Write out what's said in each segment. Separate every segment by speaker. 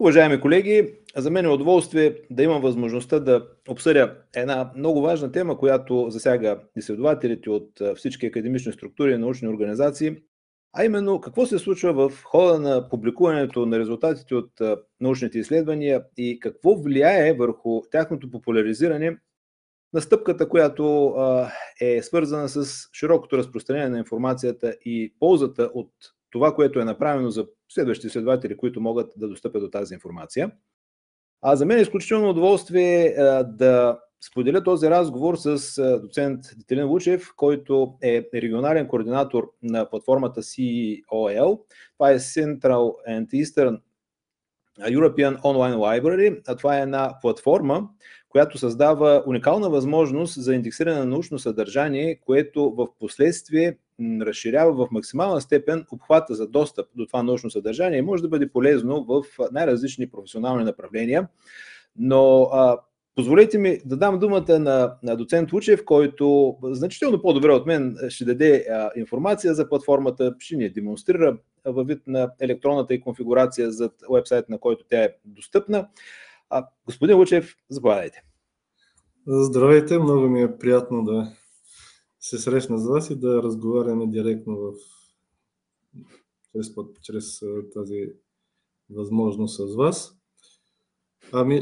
Speaker 1: Уважаеми колеги, за мен е удоволствие да имам възможността да обсъдя една много важна тема, която засяга изследователите от всички академични структури и научни организации, а именно какво се случва в хода на публикуването на резултатите от научните изследвания и какво влияе върху тяхното популяризиране на стъпката, която е свързана с широкото разпространение на информацията и ползата от това, което е направено за следващи изследователи, които могат да достъпят до тази информация. За мен е изключително удоволствие да споделя този разговор с доцент Детелин Вучев, който е регионален координатор на платформата COL. Това е Central and Eastern European Online Library. Това е една платформа, която създава уникална възможност за индексиране на научно съдържание, което в последствие разширява в максимална степен обхвата за достъп до това научно съдържание и може да бъде полезно в най-различни професионални направления. Но позволете ми да дам думата на доцент Вучев, който значително по-добре от мен ще даде информация за платформата, ще ни демонстрира във вид на електронната и конфигурация за уебсайт, на който тя е достъпна. Господин Вучев, заповядайте.
Speaker 2: Здравейте, много ми е приятно да се срещна с вас и да разговаряме директно чрез тази възможност с вас.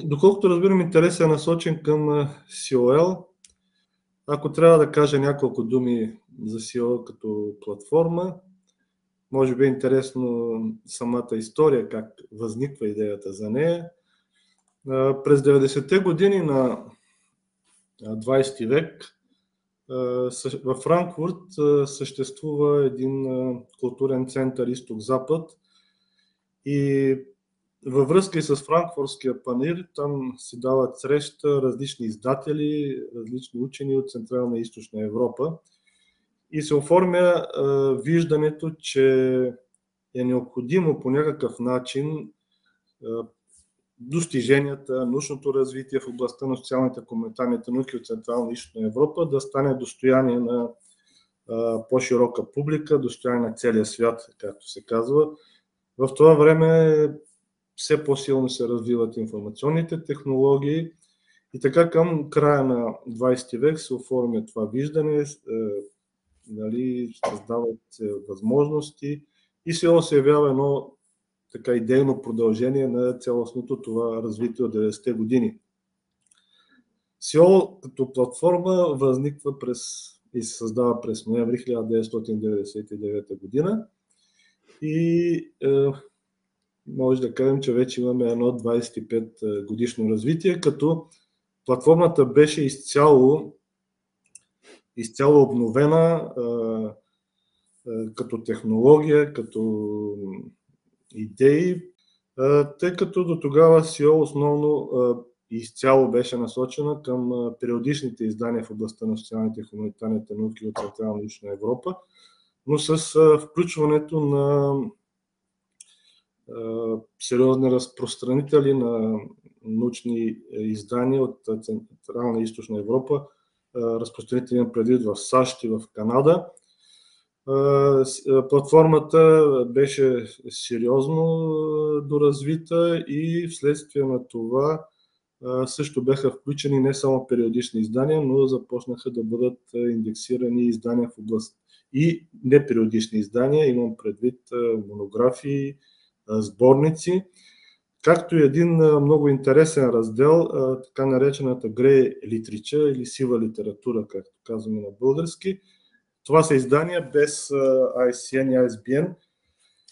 Speaker 2: Доколкото разбирам, интерес е насочен към COL. Ако трябва да кажа няколко думи за COL като платформа, може би е интересно самата история, как възниква идеята за нея. През 90-те години на 20 век във Франкфурт съществува един културен център Изток-Запад и във връзка и с Франкфуртския панаир там си дават среща различни издатели, различни учени от Централна и Източна Европа и се оформя виждането, че е необходимо по някакъв начин достиженията, научното развитие в областта на социалните комунитарните науки от Централна и Източна Европа да стане достояние на по-широка публика, достояние на целия свят, както се казва. В това време все по-силно се развиват информационните технологии и така към края на 20 век се оформя това виждане, създават възможности и се явява едно така идейно продължение на цялостното това развитие от 90-те години. COL като платформа възниква и се създава през ноември 1999 година и може да кажем, че вече имаме едно 25 годишно развитие, като платформата беше изцяло обновена като технология, като идеи, тъй като до тогава COL основно изцяло беше насочена към периодичните издания в областта на социалните и хуманитарните науки от Централна и Източна Европа, но с включването на сериозни разпространители на научни издания от Централна и Източна Европа, разпространители на предвид в САЩ и в Канада. Платформата беше сериозно доразвита и вследствие на това също бяха включени не само периодични издания, но започнаха да бъдат индексирани издания в област и непериодични издания, имам предвид монографии, сборници, както и един много интересен раздел, така наречената Grey Literature или сива литература, както казваме на български. Това са издания без ISN и ISBN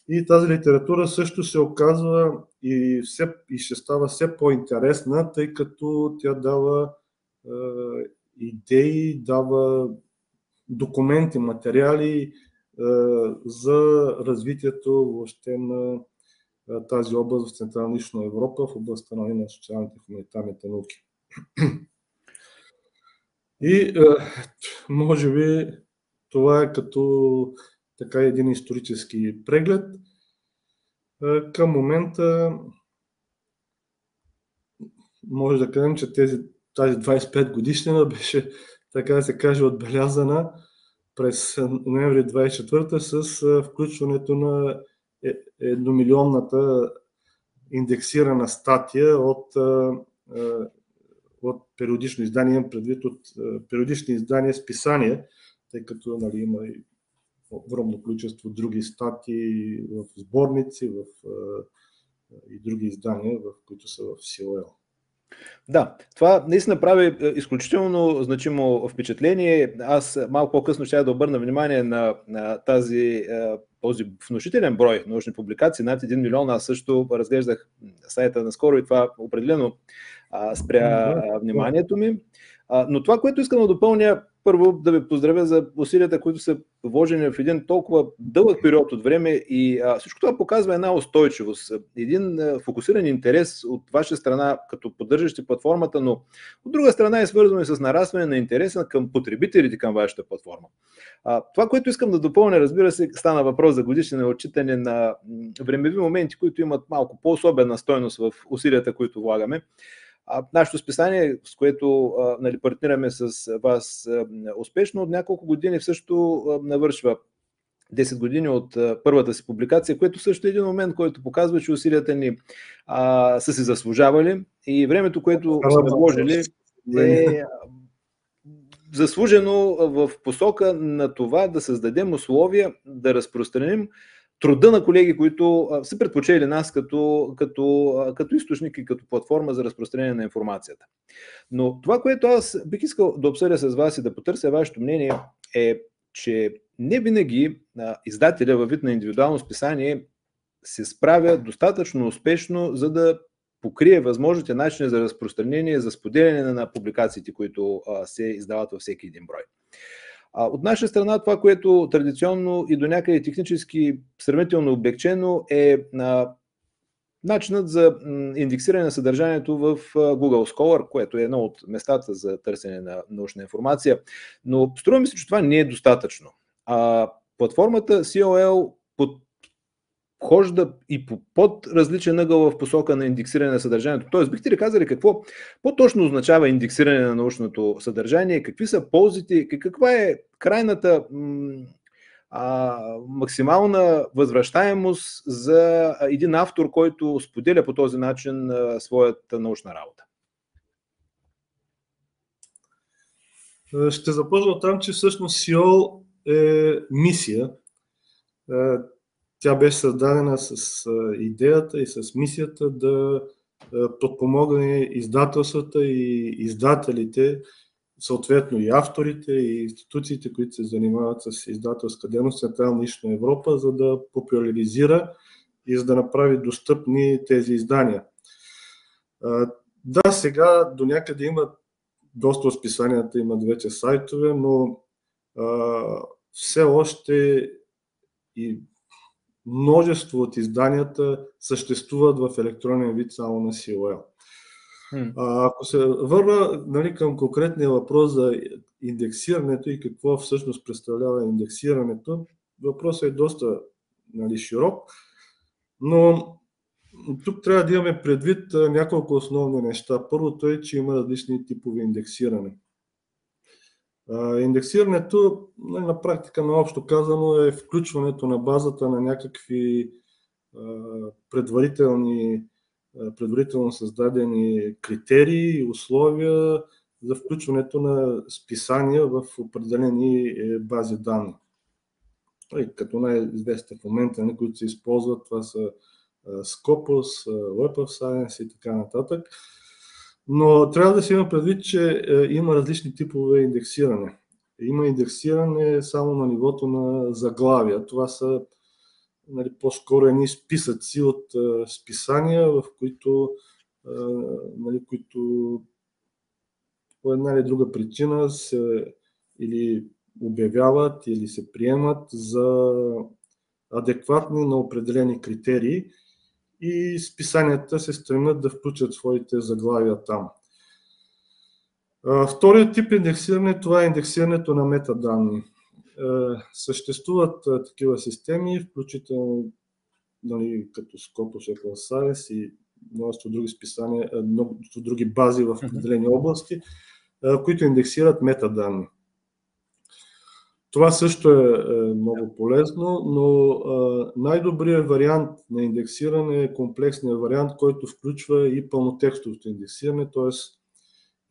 Speaker 2: и тази литература също се оказва и ще става все по-интересна, тъй като тя дава идеи, дава документи, материали за развитието въобще на тази област в Централна и Източна Европа в областта на социалните и хуманитарните науки. И може би това е като така един исторически преглед. Към момента може да кажем, че тази 25 годишнина беше, така да се каже, отбелязана през ноември 24 с включването на едномилионната индексирана статия от периодично издание, имам предвид от периодични издания, списания, тъй като нали, има и огромно количество други статии в сборници, и други издания, които са в COL.
Speaker 1: Да, това наистина прави изключително значимо впечатление. Аз малко по-късно ще да обърна внимание на този внушителен брой научни публикации, над 1 милион. Аз също разглеждах сайта наскоро и това определено спря вниманието ми. Но това, което искам да допълня, първо да ви поздравя за усилията, които са вложени в един толкова дълъг период от време и всичко това показва една устойчивост, един фокусиран интерес от ваша страна като поддържащи платформата, но от друга страна е свързано и с нарастване на интереса към потребителите към вашата платформа. Това, което искам да допълня, разбира се, стана въпрос за годишно отчитане на времеви моменти, които имат малко по-особена стойност в усилията, които влагаме. Нашето списание, с което партнираме с вас успешно от няколко години, също навършва 10 години от първата си публикация, което също е един момент, който показва, че усилията ни са си заслужавали и времето, което сме вложили, е заслужено в посока на това да създадем условия да разпространим труда на колеги, които са предпочели нас като източник и като платформа за разпространение на информацията. Но това, което аз бих искал да обсъдя с вас и да потърся вашето мнение, е, че не винаги издателя във вид на индивидуално списание се справя достатъчно успешно, за да покрие възможните начини за разпространение, за споделяне на публикациите, които се издават във всеки един брой. От наша страна това, което традиционно и до някъде технически сравнително облекчено е начинът за индексиране на съдържанието в Google Scholar, което е едно от местата за търсене на научна информация. Но струва ми се, че това не е достатъчно. Платформата COL подхожда и по подразличен ъгъл в посока на индексиране на съдържанието. Тоест, бихте ли казали какво по-точно означава индексиране на научното съдържание, какви са ползите, каква е крайната максимална възвръщаемост за един автор, който споделя по този начин своята научна работа?
Speaker 2: Ще започна от там, че всъщност COL е мисия. Тя беше създадена с идеята и с мисията да подпомогне издателствата и издателите, съответно и авторите и институциите, които се занимават с издателска дейност в Централна и Източна Европа, за да популяризира и за да направи достъпни тези издания. Да, сега до някъде има доста от списанията, имат вече сайтове, но все още и множество от изданията съществуват в електронен вид само на COL. Ако се върна към конкретния въпрос за индексирането и какво всъщност представлява индексирането, въпросът е доста широк, но тук трябва да имаме предвид няколко основни неща. Първото е, че има различни типове индексиране. Индексирането на практика, наобщо казано, е включването на базата на някакви предварително създадени критерии и условия за включването на списания в определени бази данни. Като най-известни в момента, които се използват, това са Scopus, Web of Science и така нататък. Но трябва да се има предвид, че има различни типове индексиране. Има индексиране само на нивото на заглавия. Това са по-скоро едни списъци от списания, в които по една или друга причина се или обявяват, или се приемат за адекватни на определени критерии и списанията се стремят да включат своите заглавия там. Вторият тип индексиране, това е индексирането на метаданни. Съществуват такива системи, включително като Scopus, Web of Science и множество други списания, множество други бази в определени области, които индексират метаданни. Това също е много полезно, но най-добрият вариант на индексиране е комплексният вариант, който включва и пълнотекстовото индексиране, т.е.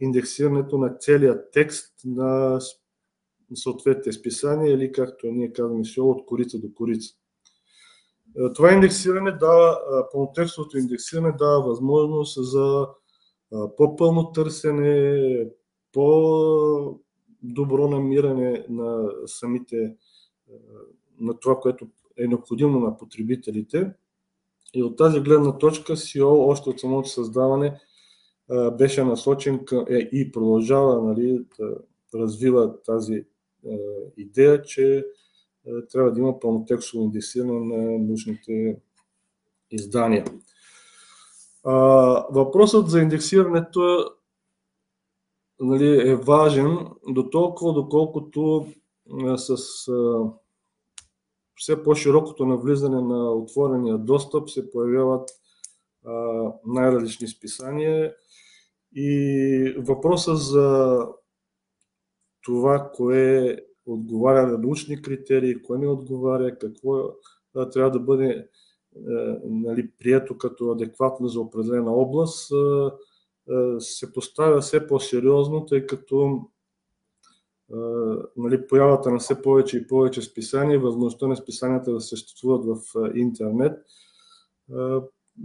Speaker 2: индексирането на целият текст на съответните списания или, както ние казваме, от корица до корица. Това индексиране дава, пълнотекстовото индексиране дава възможност за по-пълно търсене, по-добро намиране на самите, на това, което е необходимо на потребителите. И от тази гледна точка SEO още от самото създаване беше насочен към, и продължава, нали, да развива тази идея, че трябва да има пълнотекстово индексиране на научните издания. Въпросът за индексирането, нали, е важен до толкова, доколкото с все по-широкото навлизане на отворения достъп се появяват най-различни списания и въпросът за това, кое отговаря на научни критерии, кое не отговаря, какво трябва да бъде нали, прието като адекватно за определена област, се поставя все по-сериозно, тъй като нали, появата на все повече и повече списания, възможността на списанията да съществуват в интернет,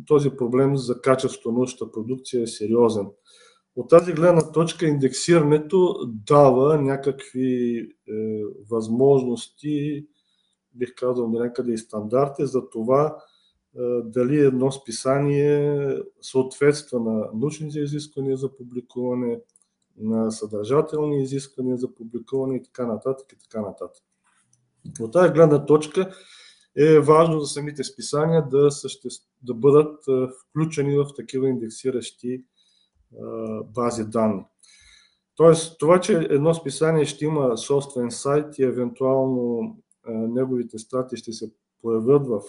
Speaker 2: този проблем за качеството на научната продукция е сериозен. От тази гледна точка индексирането дава някакви възможности, бих казал някъде и стандарти за това дали едно списание съответства на научните изисквания за публикуване, на съдържателни изисквания за публикуване и така нататък. И така нататък. От тази гледна точка е важно за самите списания да бъдат включени в такива индексиращи бази данни. Тоест, това, че едно списание ще има собствен сайт и евентуално неговите статии ще се появят в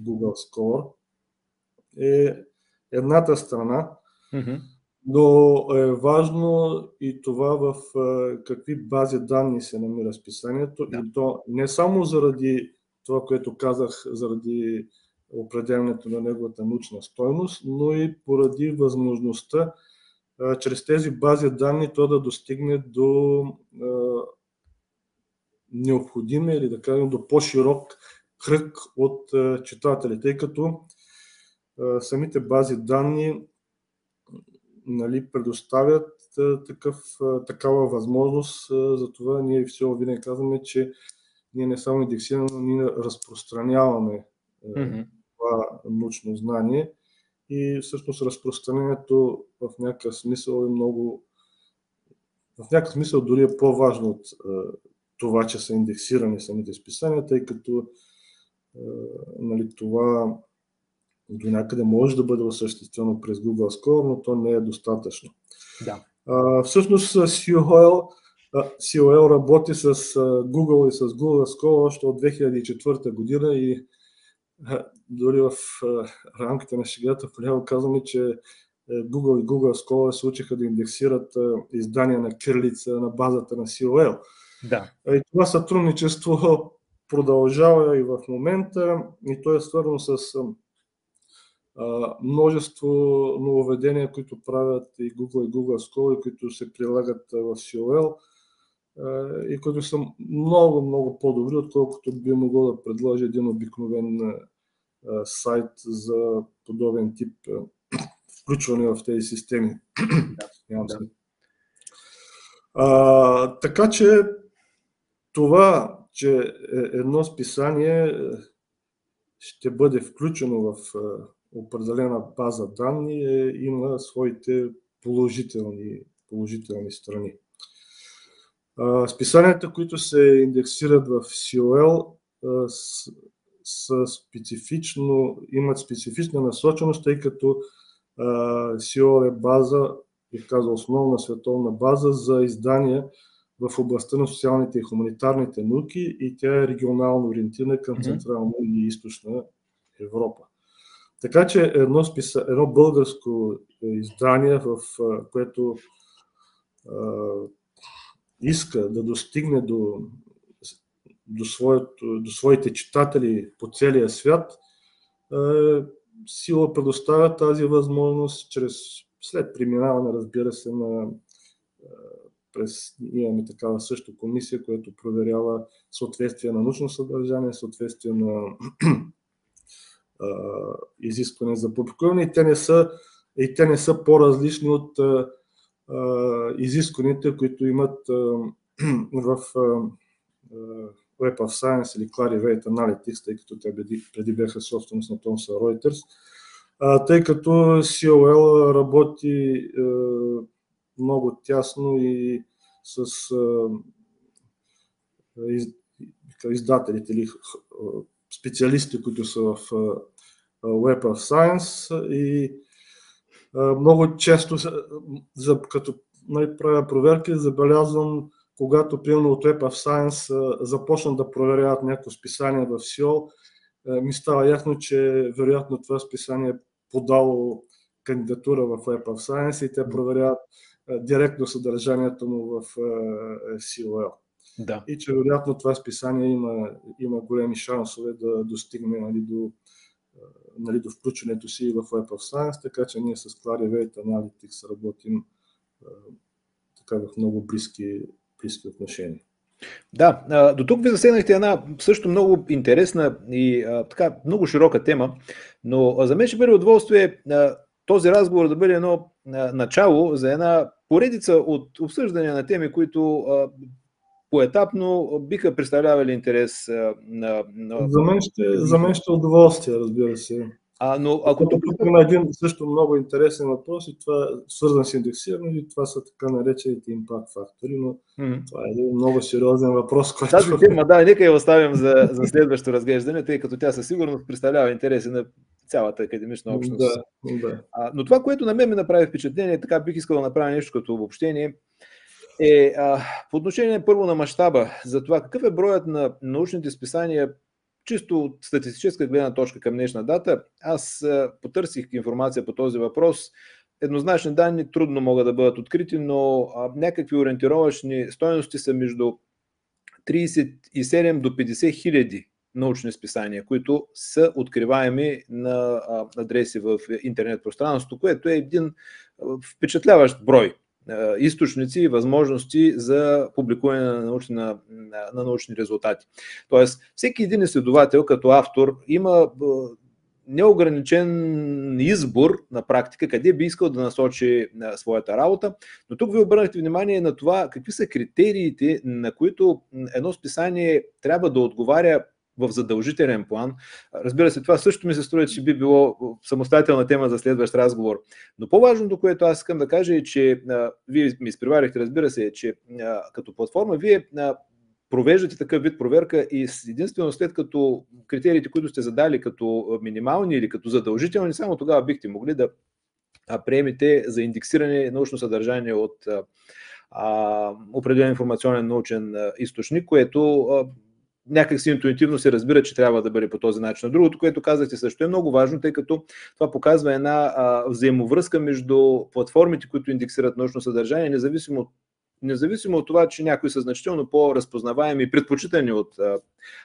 Speaker 2: Google Scholar, е едната страна, но е важно и това в какви бази данни се намира списанието, и то не само заради това, което казах, заради определянето на неговата научна стойност, но и поради възможността чрез тези бази данни то да достигне до необходимия или да кажем до по-широк кръг от читатели, тъй като самите бази данни, нали, предоставят такава възможност. Затова ние всего винаги казваме, че ние не само индексираме, но ние разпространяваме това научно знание. И всъщност разпространението в някакъв смисъл е много, в някакъв смисъл дори е по-важно от това, че са индексирани самите списания, тъй като нали, това до някъде може да бъде осъществено през Google Scholar, но то не е достатъчно.
Speaker 1: Да.
Speaker 2: Всъщност COL работи с Google и с Google Scholar още от 2004 година и дори в рамките на шегата вляво казваме, че Google и Google Scholar се учиха да индексират издания на кирилица на базата на COL.
Speaker 1: Да.
Speaker 2: И това сътрудничество продължава и в момента, и то е свързано с множество нововведения, които правят и Google Scholar, които се прилагат в COL и които са много, много по-добри, отколкото би могло да предложи един обикновен сайт за подобен тип включване в тези системи. Така че това, че едно списание ще бъде включено в определена база данни, има своите положителни страни. Списанията, които се индексират в COL, имат специфична насоченост, тъй като COL е база, бих казал основна световна база за издания в областта на социалните и хуманитарните науки, и тя е регионално ориентирана към Централна и Източна Европа. Така че едно българско издание, в което иска да достигне до до своите читатели по целия свят, Сила предоставя тази възможност след преминаване, разбира се, имаме такава също комисия, която проверява съответствие на научно съдържание, съответствие на изискване за публикуване, и те не са по-различни от изискваните, които имат в Web of Science или Clarivate Analytics, тъй като те преди бяха собственост на Thomson Reuters, тъй като COL работи много тясно и с издателите или специалисти, които са в Web of Science, и много често, като правя проверки, забелязвам, когато примерно от Web of Science започнат да проверяват някакво списание в SEO, ми става ясно, че вероятно това списание е подало кандидатура в Web of Science и те проверяват директно съдържанието му в COL.
Speaker 1: Да.
Speaker 2: И че вероятно това списание има големи шансове да достигне до включването си в Web of Science, така че ние с Clarivate Analytics работим така в много близки отношения.
Speaker 1: Да, до тук ви засегнахте една също много интересна и така много широка тема, но за мен ще бъде удоволствие този разговор да бъде едно начало за една поредица от обсъждания на теми, които поетапно биха представлявали интерес на...
Speaker 2: За мен ще е удоволствие, разбира се.
Speaker 1: Но ако тук
Speaker 2: има един също много интересен въпрос, и това свързан с индексиране, и това са така наречените импакт фактори, но това е един много сериозен въпрос, който...
Speaker 1: Тази тема, нека я оставим за следващо разглеждане, тъй като тя със сигурност представлява интереси на цялата академична общност.
Speaker 2: Да.
Speaker 1: Но това, което на мен ми направи впечатление, така бих искал да направя нещо като обобщение, по отношение първо на мащаба, за това какъв е броят на научните списания, чисто от статистическа гледна точка към днешна дата. Аз потърсих информация по този въпрос. Еднозначни данни трудно могат да бъдат открити, но някакви ориентировъчни стойности са между 37 до 50 хиляди научни списания, които са откриваеми на адреси в интернет пространството, което е един впечатляващ брой източници и възможности за публикуване на научни резултати. Тоест, всеки един изследовател като автор има неограничен избор на практика, къде би искал да насочи своята работа, но тук ви обърнахте внимание на това какви са критериите, на които едно списание трябва да отговаря в задължителен план. Разбира се, това също ми се струва, че би било самостоятелна тема за следващ разговор. Но по-важното, което аз искам да кажа е, че вие ми изпреварихте, разбира се, че като платформа вие провеждате такъв вид проверка и единствено след като критериите, които сте задали като минимални или като задължителни, само тогава бихте могли да приемете за индексиране научно съдържание от определен информационен научен източник, което някак си интуитивно се разбира, че трябва да бъде по този начин. Другото, което казахте също е много важно, тъй като това показва една взаимовръзка между платформите, които индексират научно съдържание, независимо от това, че някои са значително по-разпознаваеми и предпочитани от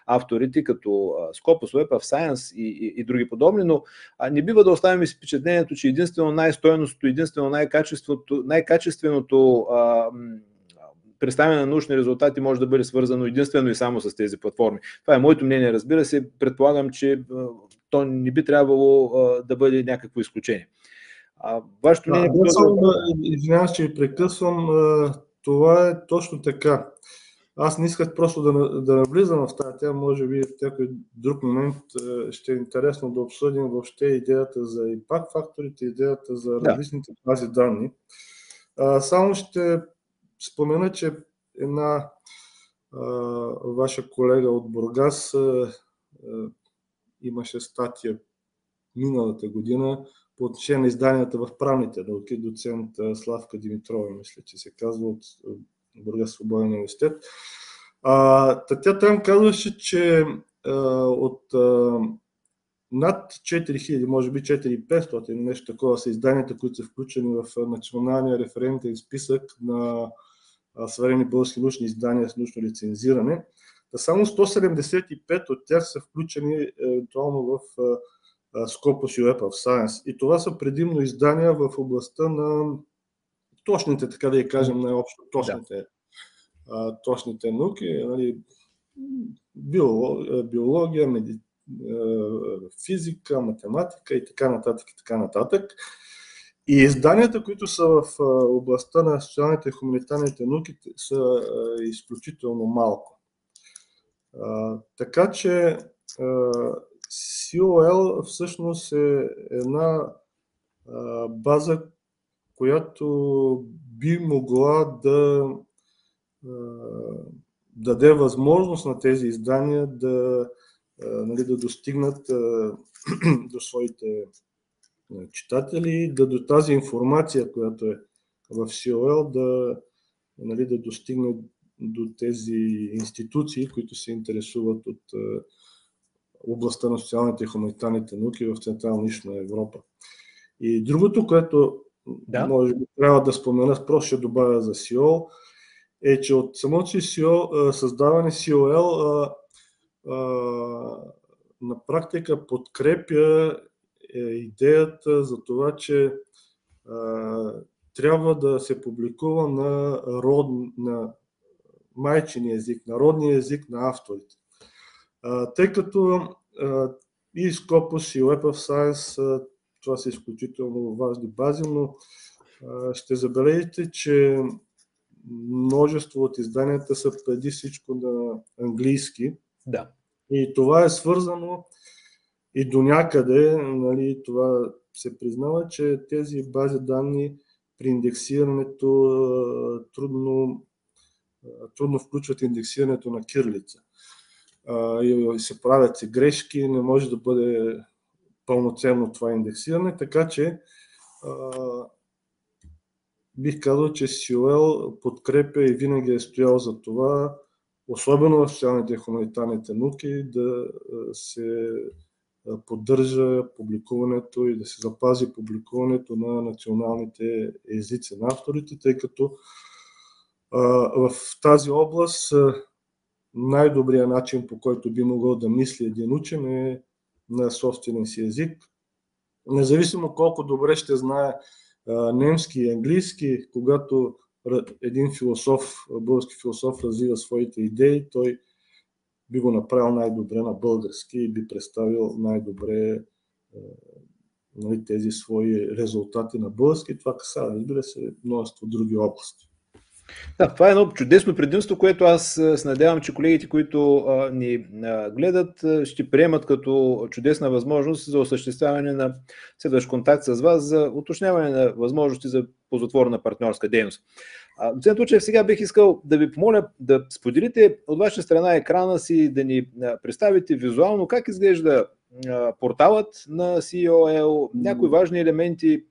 Speaker 1: авторите, като Scopus, Web of Science и други подобни, но не бива да оставим с впечатлението, че единствено най-стойностното, единствено най-качественото представяне на научни резултати може да бъде свързано единствено и само с тези платформи. Това е моето мнение, разбира се. Предполагам, че то не би трябвало да бъде някакво изключение. Вашето мнение...
Speaker 2: Извинявам, че ви прекъсвам. Това е точно така. Аз не исках просто да навлизам в тази тема, може би в някой друг момент ще е интересно да обсъдим въобще идеята за импакт факторите, идеята за различните бази данни. Само ще спомена, че една ваша колега от Бургас имаше статия миналата година по отношение на изданията в правните науки, доцент Славка Димитрова, мисля, че се казва, от Бургас свободен университет. Тя там казваше, че от над 4000, може би 4500, нещо такова са изданията, които са включени в националния референтен списък на съвременни български научни издания с научно лицензиране. Само 175 от тях са включени евентуално в Scopus и Web of Science. И това са предимно издания в областта на точните, така да я кажем, най-общо точните науки, нали, биология, физика, математика и така нататък, и така нататък. И изданията, които са в областта на социалните и хуманитарните науки, са изключително малко. Така че COL всъщност е една база, която би могла да даде възможност на тези издания да достигнат до своите читатели, до тази информация, която е в COL, да достигне до тези институции, които се интересуват от областта на социалните и хуманитарните науки в Централна и Източна Европа. И другото, което може би трябва да спомена, просто ще добавя за COL, е, че от самото създаване COL на практика подкрепя идеята за това, че трябва да се публикува на майчиния език, народния език на авторите. Тъй като и Scopus и Web of Science, това са изключително важни бази, но ще забележите, че множество от изданията са преди всичко на английски.
Speaker 1: Да.
Speaker 2: И това е свързано и до някъде, нали, това се признава, че тези бази данни при индексирането трудно включват индексирането на кирилица. И се правят и грешки, не може да бъде пълноценно това индексиране, така че бих казал, че COL подкрепя и винаги е стоял за това, особено в социалните и хуманитарните науки, да се поддържа публикуването и да се запази публикуването на националните езици на авторите, тъй като в тази област най-добрият начин, по който би могъл да мисли един учен, е на собствения си език. Независимо колко добре ще знае немски и английски, когато един български философ развива своите идеи, той би го направил най-добре на български и би представил най-добре тези свои резултати на български. Това касае, разбира се, множество други области.
Speaker 1: Да, това е едно чудесно предимство, което аз се надявам, че колегите, които ни гледат, ще приемат като чудесна възможност за осъществяване на следващ контакт с вас, за уточняване на възможности за ползотворна партньорска дейност. Доцент Учев, сега бих искал да ви помоля да споделите от ваша страна екрана си, да ни представите визуално как изглежда порталът на COL, някои важни елементи.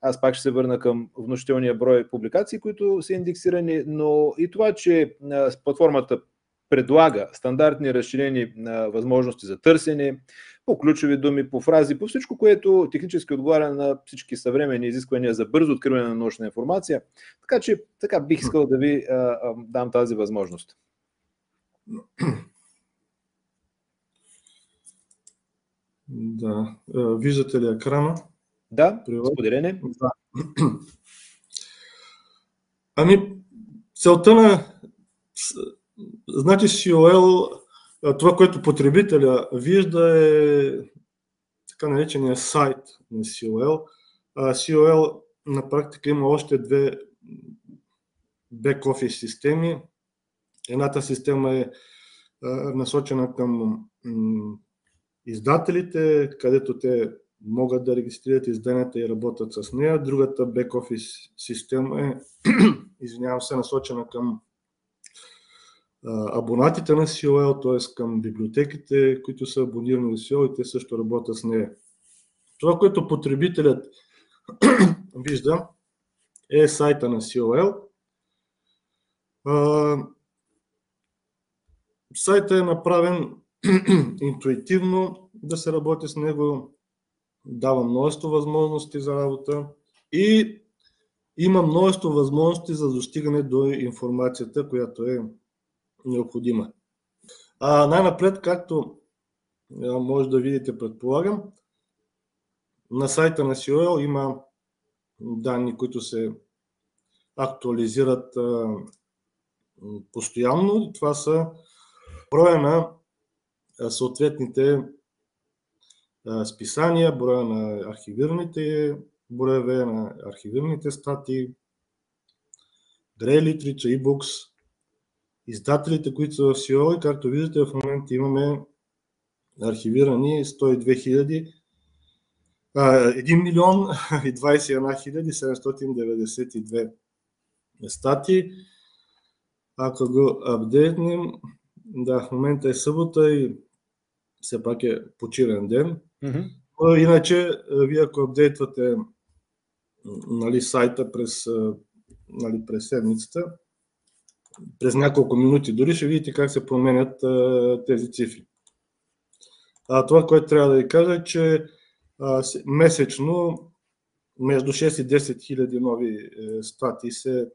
Speaker 1: Аз пак ще се върна към внушителния брой публикации, които са индексирани, но и това, че платформата предлага стандартни разширени възможности за търсене, по ключови думи, по фрази, по всичко, което технически отговаря на всички съвременни изисквания за бързо откриване на научна информация. Така че бих искал да ви дам тази възможност.
Speaker 2: Да. Виждате ли екрана?
Speaker 1: Да, споделяне.
Speaker 2: Да. Целта на COL, това, което потребителя вижда, е така наречения сайт на COL. COL на практика има още две бек-офис системи. Едната система е насочена към издателите, където те могат да регистрират изданията и работят с нея. Другата бек-офис система е насочена към абонатите на COL, т.е. към библиотеките, които са абонирани на COL и те също работят с нея. Това, което потребителят вижда, е сайта на COL. Сайтът е направен интуитивно да се работи с него, дава множество възможности за работа и има множество възможности за достигане до информацията, която е необходима. Най-напред, както може да видите, предполагам, на сайта на COL има данни, които се актуализират постоянно. Това са броя на съответните списания, броя на архивираните броеве, на архивираните статии, Grey Literature, eBooks, издателите, които са в COL, и както виждате, в момента имаме архивирани 102 хиляди, 1 милион и 21 хиляди 792 статии. Ако го апдейтнем, да, в момента е събота и все пак е почивен ден. Но иначе, вие ако апдейтвате сайта през седмицата, през няколко минути дори ще видите как се променят тези цифри. Това, което трябва да ви кажа, е, че месечно между 6 и 10 хиляди нови статии се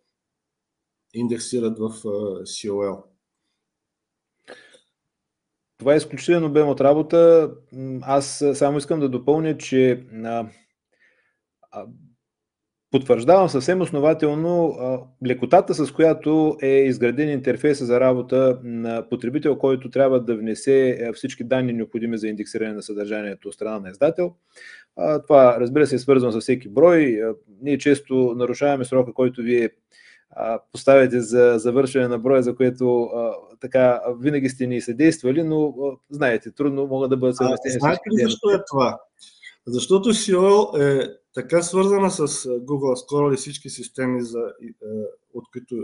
Speaker 2: индексират в COL.
Speaker 1: Това е изключително обем от работа. Аз само искам да допълня, че потвърждавам съвсем основателно лекотата, с която е изграден интерфейса за работа на потребител, който трябва да внесе всички данни необходими за индексиране на съдържанието от страна на издател. Това, разбира се, е свързано с всеки брой. Ние често нарушаваме срока, който вие поставяте за завършване на броя, за което така винаги сте ни съдействали, но знаете, трудно могат да бъдат съвместени.
Speaker 2: Знаете ли защо е това? Защото COL е така свързана с Google Scholar и всички системи, от които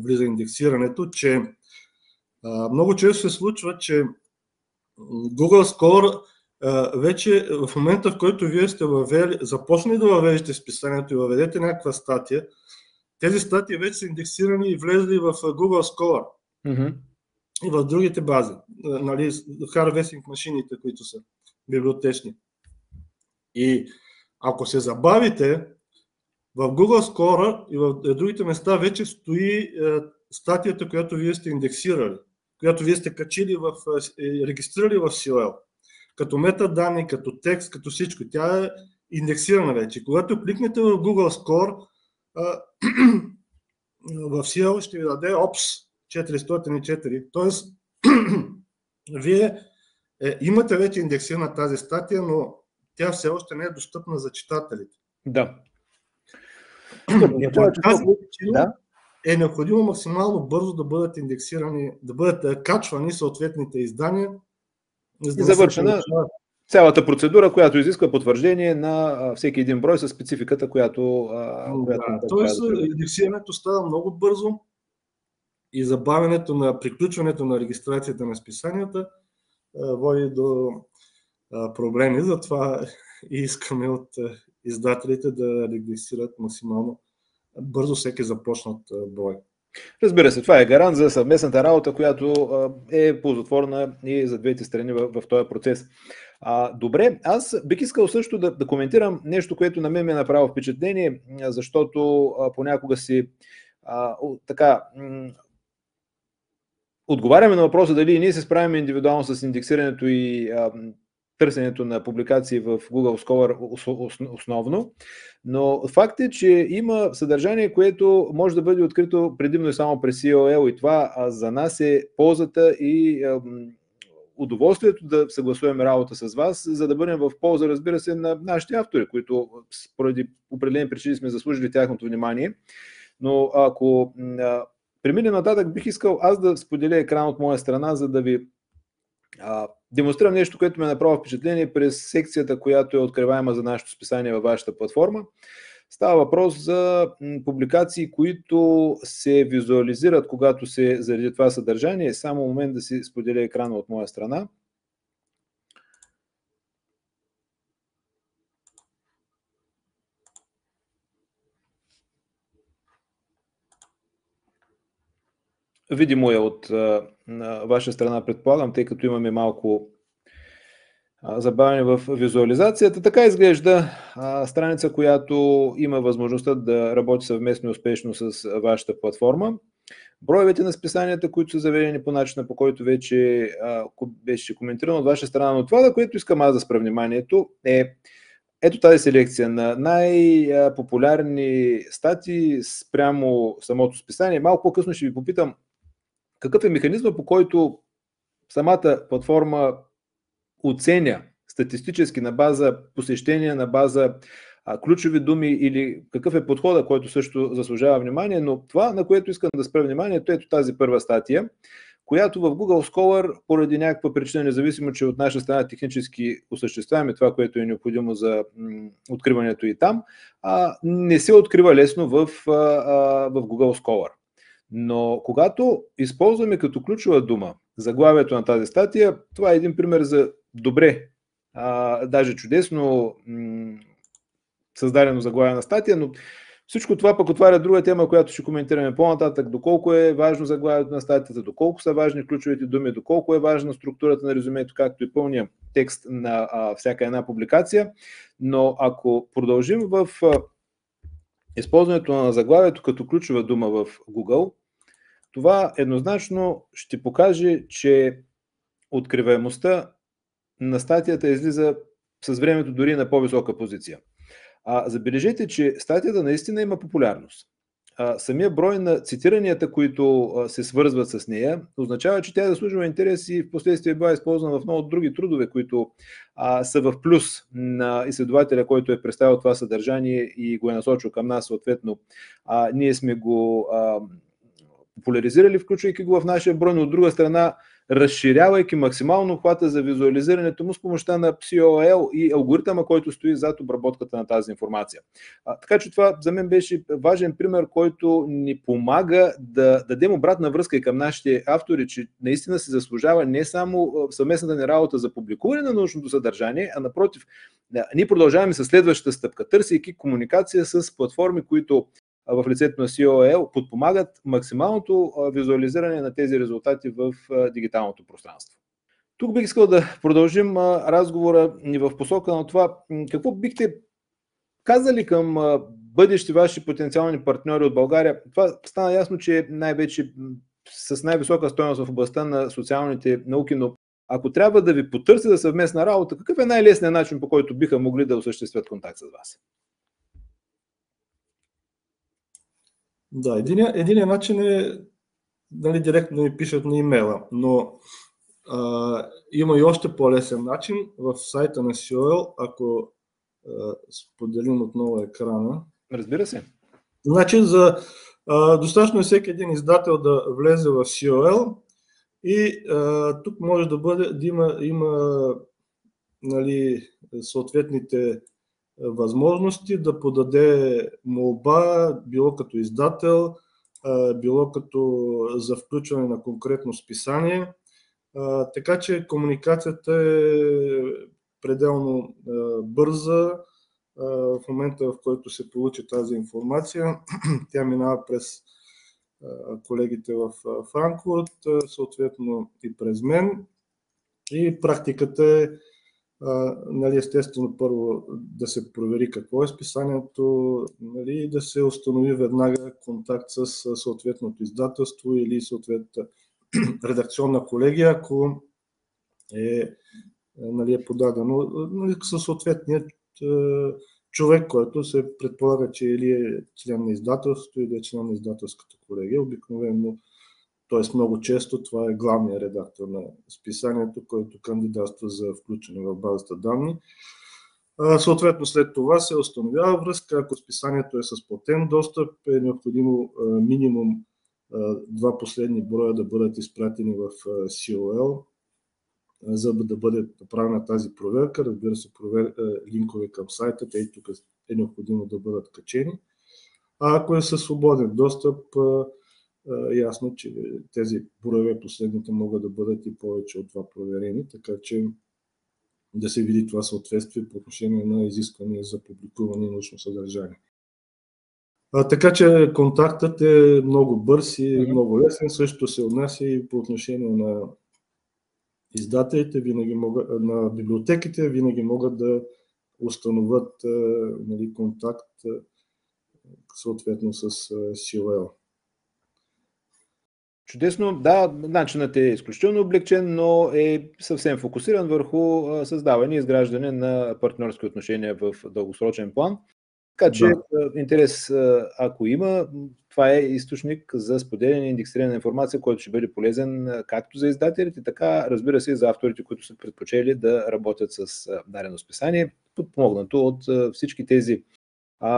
Speaker 2: влиза индексирането, че много често се случва, че Google Scholar вече в момента, в който вие сте започнали да въвеждате списанието и въведете някаква статия, тези статии вече са индексирани и влезли в Google Scholar и в другите бази, харвестинг машините, които са библиотечни. И ако се забавите, в Google Scholar и в другите места вече стои статията, която вие сте индексирали, която вие сте качили регистрирали в COL. Като метаданни, като текст, като всичко. Тя е индексирана вече. Когато кликнете в Google Scholar, в COL ще ви даде OPS 404. Тоест, вие имате вече индексирана тази статия, но тя все още не е достъпна за читателите.
Speaker 1: Да.
Speaker 2: Е необходимо максимално бързо да бъдат индексирани, да бъдат качвани съответните издания.
Speaker 1: И завършена цялата процедура, която изисква потвърждение на всеки един брой със спецификата, която...
Speaker 2: Тоест, индексирането става много бързо и забавянето на приключването на регистрацията на списанията води до проблеми. Затова и искаме от издателите да регистрират максимално бързо всеки започнат брой.
Speaker 1: Разбира се, това е гарант за съвместната работа, която е ползотворна и за двете страни в този процес. Добре, аз бих искал също да коментирам нещо, което на мен ми е направило впечатление, защото понякога си така отговаряме на въпроса дали ние се справим индивидуално с индексирането и търсенето на публикации в Google Scholar основно, но факт е, че има съдържание, което може да бъде открито предимно и само през COL и това за нас е ползата и удоволствието да съгласуваме работа с вас, за да бъдем в полза, разбира се, на нашите автори, които поради определени причини сме заслужили тяхното внимание. Но ако преминем нататък, бих искал аз да споделя екран от моя страна, за да ви демонстрирам нещо, което ме направи впечатление през секцията, която е откриваема за нашето списание във вашата платформа. Става въпрос за публикации, които се визуализират, когато се зареди това съдържание. Само момент да си споделя екрана от моя страна. Видимо е от ваша страна, предполагам, тъй като имаме малко забавяне в визуализацията. Така изглежда страница, която има възможността да работи съвместно и успешно с вашата платформа. броевете на списанията, които са заведени по начина, по който вече беше коментирано от ваша страна. Но това, на което искам аз да спра вниманието, е ето тази селекция на най-популярни статии спрямо самото списание. Малко по-късно ще ви попитам какъв е механизма, по който самата платформа оценя статистически на база посещения, на база ключови думи или какъв е подходът, който също заслужава внимание, но това, на което искам да спра вниманието, ето тази първа статия, която в Google Scholar, поради някаква причина, независимо, че от наша страна технически осъществяваме това, което е необходимо за откриването и там, не се открива лесно в Google Scholar. Но когато използваме като ключова дума заглавието на тази статия, това е един пример за добре, даже чудесно създадено заглавие на статия, но всичко това пък отваря друга тема, която ще коментираме по-нататък. Доколко е важно заглавието на статията, доколко са важни ключовите думи, доколко е важна структурата на резюмето, както и пълния текст на всяка една публикация. Но ако продължим в използването на заглавието като ключова дума в Google, това еднозначно ще покаже, че откриваемостта на статията излиза с времето дори на по-висока позиция. Забележете, че статията наистина има популярност. Самия брой на цитиранията, които се свързват с нея, означава, че тя заслужава интерес и в последствие била използвана в много други трудове, които са в плюс на изследователя, който е представил това съдържание и го е насочил към нас, съответно. Ние сме го популяризирали, включвайки го в нашия брой, но от друга страна, разширявайки максимално обхвата за визуализирането му с помощта на PCOL и алгоритъма, който стои зад обработката на тази информация. Така че това за мен беше важен пример, който ни помага да дадем обратна връзка и към нашите автори, че наистина се заслужава не само съвместната ни работа за публикуване на научното съдържание, а напротив, ние продължаваме с следващата стъпка, търсейки комуникация с платформи, които в лицето на COL подпомагат максималното визуализиране на тези резултати в дигиталното пространство. Тук бих искал да продължим разговора ни в посока на това, какво бихте казали към бъдещи ваши потенциални партньори от България. Това стана ясно, че е най-вече с най-висока стойност в областта на социалните науки, но ако трябва да ви потърси за съвместна работа, какъв е най-лесният начин, по който биха могли да осъществят контакт с вас?
Speaker 2: Да, единият начин е директно да ми пишат на имейла, но има и още по-лесен начин в сайта на COL, ако споделим отново екрана.
Speaker 1: Разбира се.
Speaker 2: Значи, достатъчно е всеки един издател да влезе в COL и тук може да има съответните възможности да подаде молба, било като издател, било като за включване на конкретно списание. Така че комуникацията е пределно бърза. В момента, в който се получи тази информация, тя минава през колегите в Франкфурт, съответно и през мен. И практиката е естествено първо да се провери какво е списанието, и да се установи веднага контакт с съответното издателство или съответната редакционна колегия, ако е подадено със съответният човек, който се предполага, че или е член на издателството, или е член на издателската колегия. Обикновено, т.е. много често това е главният редактор на списанието, който кандидатства за включване в базата данни. Съответно, след това се установява връзка. Ако списанието е с платен достъп, е необходимо минимум 2 последни броя да бъдат изпратени в COL, за да бъде направена тази проверка. Разбира се, линкове към сайта, те тук е необходимо да бъдат качени. А ако е със свободен достъп, ясно, че тези броеве последните могат да бъдат и повече от това проверени, така че да се види това съответствие по отношение на изисквания за публикуване на научно съдържание. Така че контактът е много бърз и много лесен. Също се отнася и по отношение на издателите, на библиотеките, винаги могат да установят контакт съответно с COL.
Speaker 1: Чудесно. Да, начинът е изключително облегчен, но е съвсем фокусиран върху създаване и изграждане на партньорски отношения в дългосрочен план. Така че интерес, ако има, това е източник за споделяне и индексиране на информация, който ще бъде полезен както за издателите, така, разбира се, и за авторите, които са предпочели да работят с дадено списание, подпомогнато от всички тези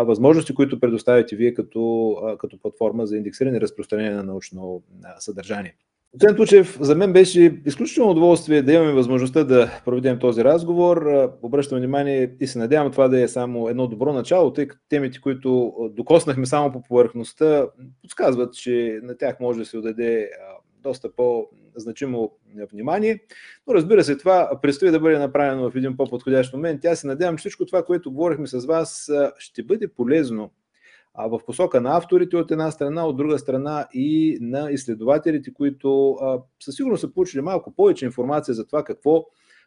Speaker 1: възможности, които предоставяте вие като платформа за индексиране и разпространение на научно съдържание. Доцент Учев, за мен беше изключително удоволствие да имаме възможността да проведем този разговор. Обръщам внимание и се надявам това да е само едно добро начало, тъй като темите, които докоснахме само по повърхността, подсказват, че на тях може да се отдаде доста по-значимо внимание. Но разбира се, това предстои да бъде направено в един по-подходящ момент. Аз се надявам, че всичко това, което говорихме с вас, ще бъде полезно в посока на авторите от една страна, от друга страна и на изследователите, които със сигурност са получили малко повече информация за това какво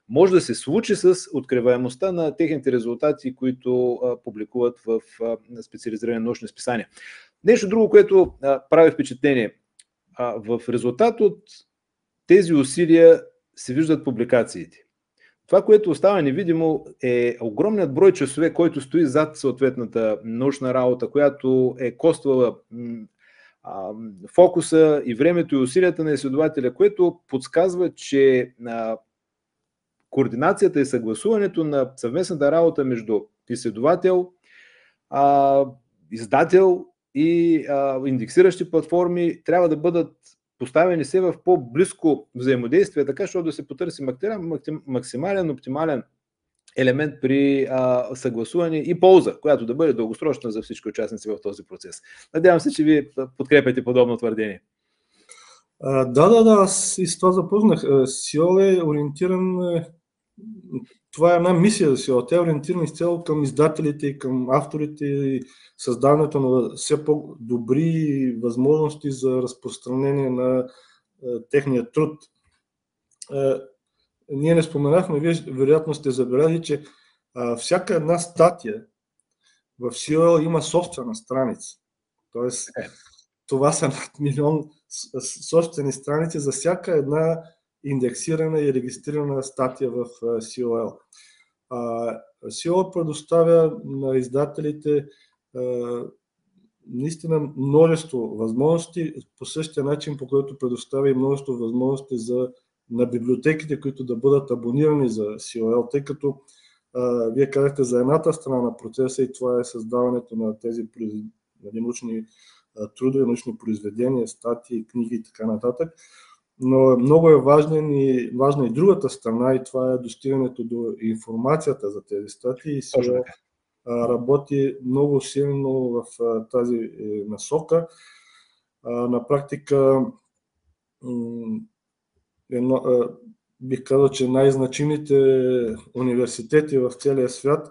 Speaker 1: може да се случи с откриваемостта на техните резултати, които публикуват в специализирани научни списания. Нещо друго, което прави впечатление. В резултат от тези усилия се виждат публикациите. Това, което остава невидимо, е огромният брой часове, който стои зад съответната научна работа, която е коствала фокуса и времето и усилията на изследователя, което подсказва, че координацията и съгласуването на съвместната работа между изследовател, издател и индексиращи платформи трябва да бъдат поставени се в по-близко взаимодействие, така, защото да се потърси максимален, оптимален елемент при съгласуване и полза, която да бъде дългосрочна за всички участници в този процес. Надявам се, че ви подкрепяте подобно твърдение.
Speaker 2: Аз и с това запознах. SEOL е ориентиран, това е една мисия за SEOL. Тя е ориентирана изцяло към издателите и към авторите и създаването на все по-добри възможности за разпространение на техния труд. Ние не споменахме, вие вероятно сте забелязали, че всяка една статия в SEOL има собствена страница. Тоест, това са над 1 милион собствени страници за всяка една индексирана и регистрирана статия в SEOL. SEOL предоставя на издателите наистина множество възможности, по същия начин, по който предоставя и множество възможности на библиотеките, които да бъдат абонирани за SEOL, тъй като вие казахте за едната страна на процеса и това е създаването на тези научни трудове, научни произведения, статии, книги и така нататък. Но много е важна и другата страна и това е достигането до информацията за тези статии. SEOL работи много силно в тази насока. На практика бих казал, че най-значимите университети в целия свят,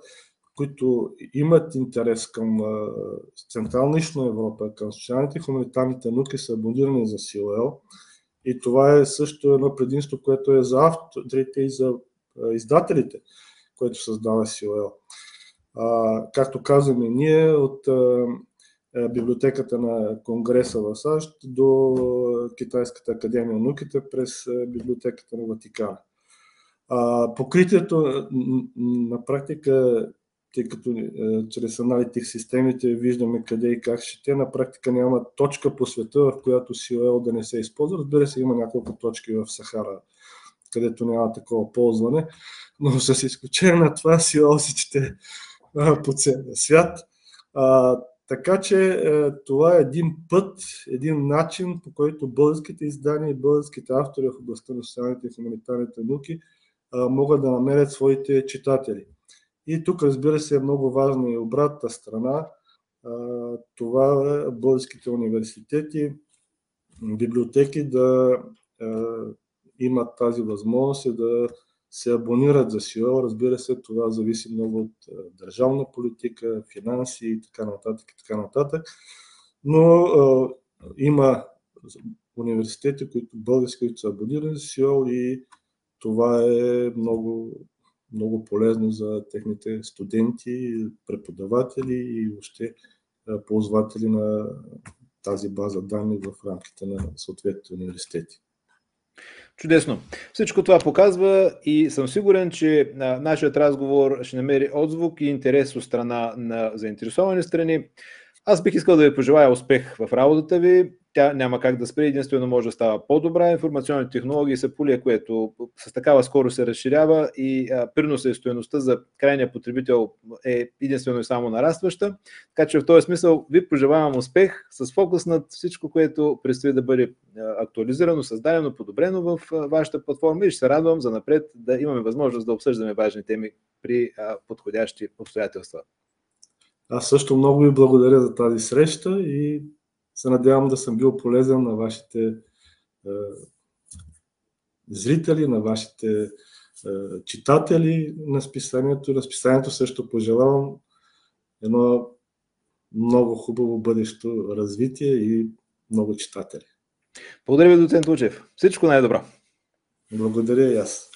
Speaker 2: които имат интерес към Централна и Източна Европа, към социалните и хуманитарните науки, са абонирани за SEOL. И това е също едно предимство, което е за авторите и за издателите, което създава SEOL. Както казваме ние, от библиотеката на Конгреса в САЩ до Китайската академия на науките през библиотеката на Ватикана. Покритието на практика, тъй като чрез аналитик системите виждаме къде и как ще те, на практика няма точка по света, в която SEOL да не се използва. Разбира се, има няколко точки в Сахара, където няма такова ползване, но с изключение на това SEOL се чете по целия свят. Така че това е един път, един начин, по който българските издания и българските автори в областта на социалните и хуманитарните науки могат да намерят своите читатели. И тук, разбира се, е много важна и обратната страна. Това е българските университети, библиотеки да имат тази възможност и да се абонират за SEOL. Разбира се, това зависи много от държавна политика, финанси и така нататък. Но има университети, български, които са абонирани за SEOL и това е много, много полезно за техните студенти, преподаватели и въобще ползватели на тази база данни в рамките на съответните университети.
Speaker 1: Чудесно. Всичко това показва и съм сигурен, че нашият разговор ще намери отзвук и интерес от страна на заинтересовани страни. Аз бих искал да ви пожелая успех в работата ви. Тя няма как да спре, единствено може да става по-добра. Информационните технологии са поле, което с такава скорост се разширява и приноса и стойността за крайния потребител е единствено и само нарастваща. Така че в този смисъл ви пожелавам успех с фокус над всичко, което предстои да бъде актуализирано, създадено, подобрено в вашата платформа и ще се радвам за напред да имаме възможност да обсъждаме важни теми при подходящи обстоятелства.
Speaker 2: Аз също много ви благодаря за тази среща и се надявам да съм бил полезен на вашите зрители, на вашите читатели на списанието. На списанието също пожелавам едно много хубаво бъдещо развитие и много читатели.
Speaker 1: Благодаря ви, доцент Лучев. Всичко най-добро.
Speaker 2: Благодаря и аз.